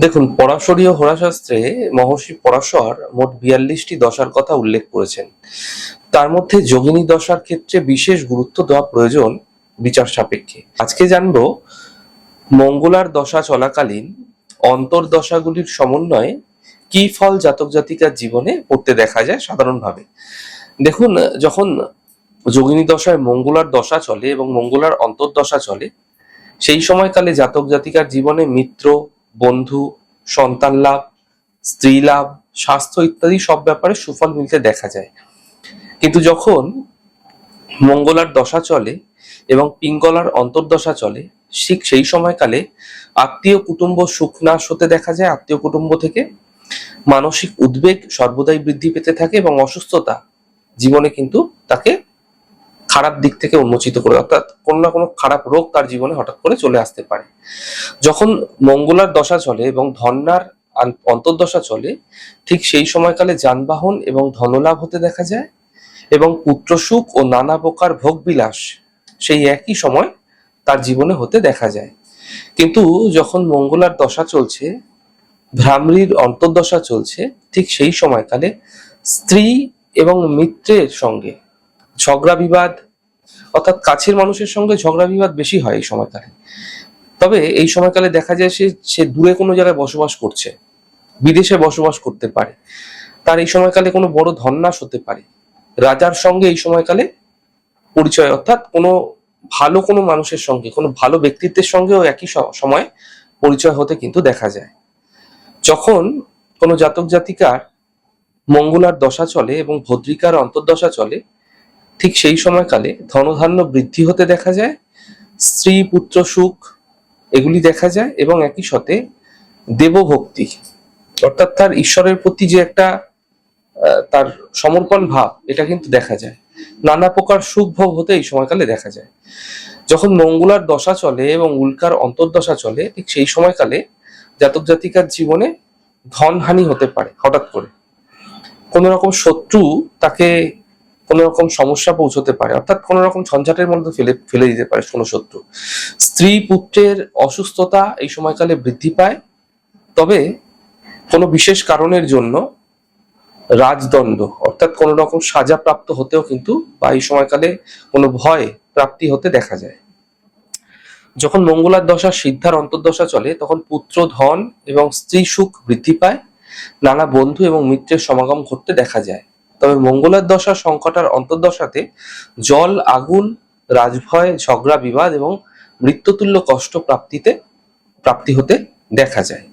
দেখুন, পরাশরীয় হোরাশাস্ত্রে মহর্ষি পরাশর মোট ৪২টি দশার কথা উল্লেখ করেছেন। তার মধ্যে যোগিনী দশার ক্ষেত্রে বিশেষ গুরুত্ব দেওয়া প্রয়োজন বিচার সাপেক্ষে। আজকে জানবো মঙ্গলার দশা চলাকালীন অন্তর্দশাগুলির সমন্বয়ে কি ফল জাতক জাতিকার জীবনে পড়তে দেখা যায় সাধারণভাবে। দেখুন, যখন যোগিনী দশায় মঙ্গলার দশা চলে এবং মঙ্গলার অন্তর্দশা চলে, সেই সময়কালে জাতক জাতিকার জীবনে মিত্র, বন্ধু, সন্তান লাভ, স্ত্রী লাভ, স্বাস্থ্য ইত্যাদি সব ব্যাপারে সুফল মিলতে দেখা যায়। কিন্তু যখন মঙ্গলার দশা চলে এবং পিঙ্গলার অন্তর্দশা চলে, ঠিক সেই সময়কালে আত্মীয় কুটুম্ব সুখ নাশ হতে দেখা যায়। আত্মীয় কুটুম্ব থেকে মানসিক উদ্বেগ সর্বদাই বৃদ্ধি পেতে থাকে এবং অসুস্থতা জীবনে কিন্তু তাকে খারাপ দিক থেকে উন্মোচিত করে, অর্থাৎ কোনো না কোনো খারাপ রোগ তার জীবনে হঠাৎ করে চলে আসতে পারে। যখন মঙ্গলার দশা চলে এবং ধন্যার অন্তর্দশা চলে, ঠিক সেই সময়কালে যানবাহন এবং ধনলাভ হতে দেখা যায় এবং পুত্রসুখ ও নানা প্রকার ভোগবিলাস সেই একই সময় তার জীবনে হতে দেখা যায়। কিন্তু যখন মঙ্গলার দশা চলছে, ভ্রামরীর অন্তর্দশা চলছে, ঠিক সেই সময়কালে স্ত্রী এবং মিত্রের সঙ্গে ঝগড়া বিবাদ, অর্থাৎ কাছের মানুষের সঙ্গে ঝগড়া বিবাদ বেশি হয় এই সময়কালে। তবে এই সময়কালে দেখা যায় সে দূরে কোনো জায়গায় বসবাস করছে, বিদেশে বসবাস করতে পারে, তার এই সময়কালে কোনো বড় ধননাশ হতে পারে। রাজার সঙ্গে এই সময়কালে পরিচয়, অর্থাৎ কোনো মানুষের সঙ্গে, কোনো ভালো ব্যক্তিত্বের সঙ্গেও একই সময় পরিচয় হতে কিন্তু দেখা যায়। যখন কোনো জাতক জাতিকার মঙ্গলার দশা চলে এবং ভদ্রিকার অন্তর্দশা চলে, ঠিক সেই সময়কালে ধনধান্য বৃদ্ধি হতে দেখা যায়, স্ত্রী পুত্র সুখ এগুলি দেখা যায় এবং একই সাথে দেবভক্তি, অর্থাৎ তার ঈশ্বরের প্রতি যে একটা তার সমর্পণ ভাব, এটা কিন্তু দেখা যায়। নানা প্রকার সুখ ভোগ হতে এই সময়কালে দেখা যায়। যখন মঙ্গলার দশা চলে এবং উল্কার অন্তর্দশা চলে, ঠিক সেই সময়কালে জাতক জাতিকার জীবনে ধন হানি হতে পারে। হঠাৎ করে কোন রকম শত্রু তাকে কোন রকম সমস্যা পৌঁছতে পারে, অর্থাৎ কোন রকম ঝঞ্ঝাটের মধ্যে ফেলে দিতে পারে কোনো শত্রু। স্ত্রী পুত্রের অসুস্থতা এই সময়কালে বৃদ্ধি পায়। তবে কোনো বিশেষ কারণের জন্য রাজদণ্ড, অর্থাৎ কোন রকম সাজা প্রাপ্ত হতেও কিন্তু বা এই সময়কালে কোনো ভয় প্রাপ্তি হতে দেখা যায়। যখন মঙ্গলার দশা সিদ্ধার অন্তর্দশা চলে, তখন পুত্র ধন এবং স্ত্রী সুখ বৃদ্ধি পায়, নানা বন্ধু এবং মিত্রের সমাগম ঘটতে দেখা যায়। তবে মঙ্গলার দশা সংকটার অন্তর্দশাতে জল, আগুন, রাজভয়, ঝগড়া বিবাদ এবং মৃত্যুতুল্য কষ্ট প্রাপ্তি হতে দেখা যায়।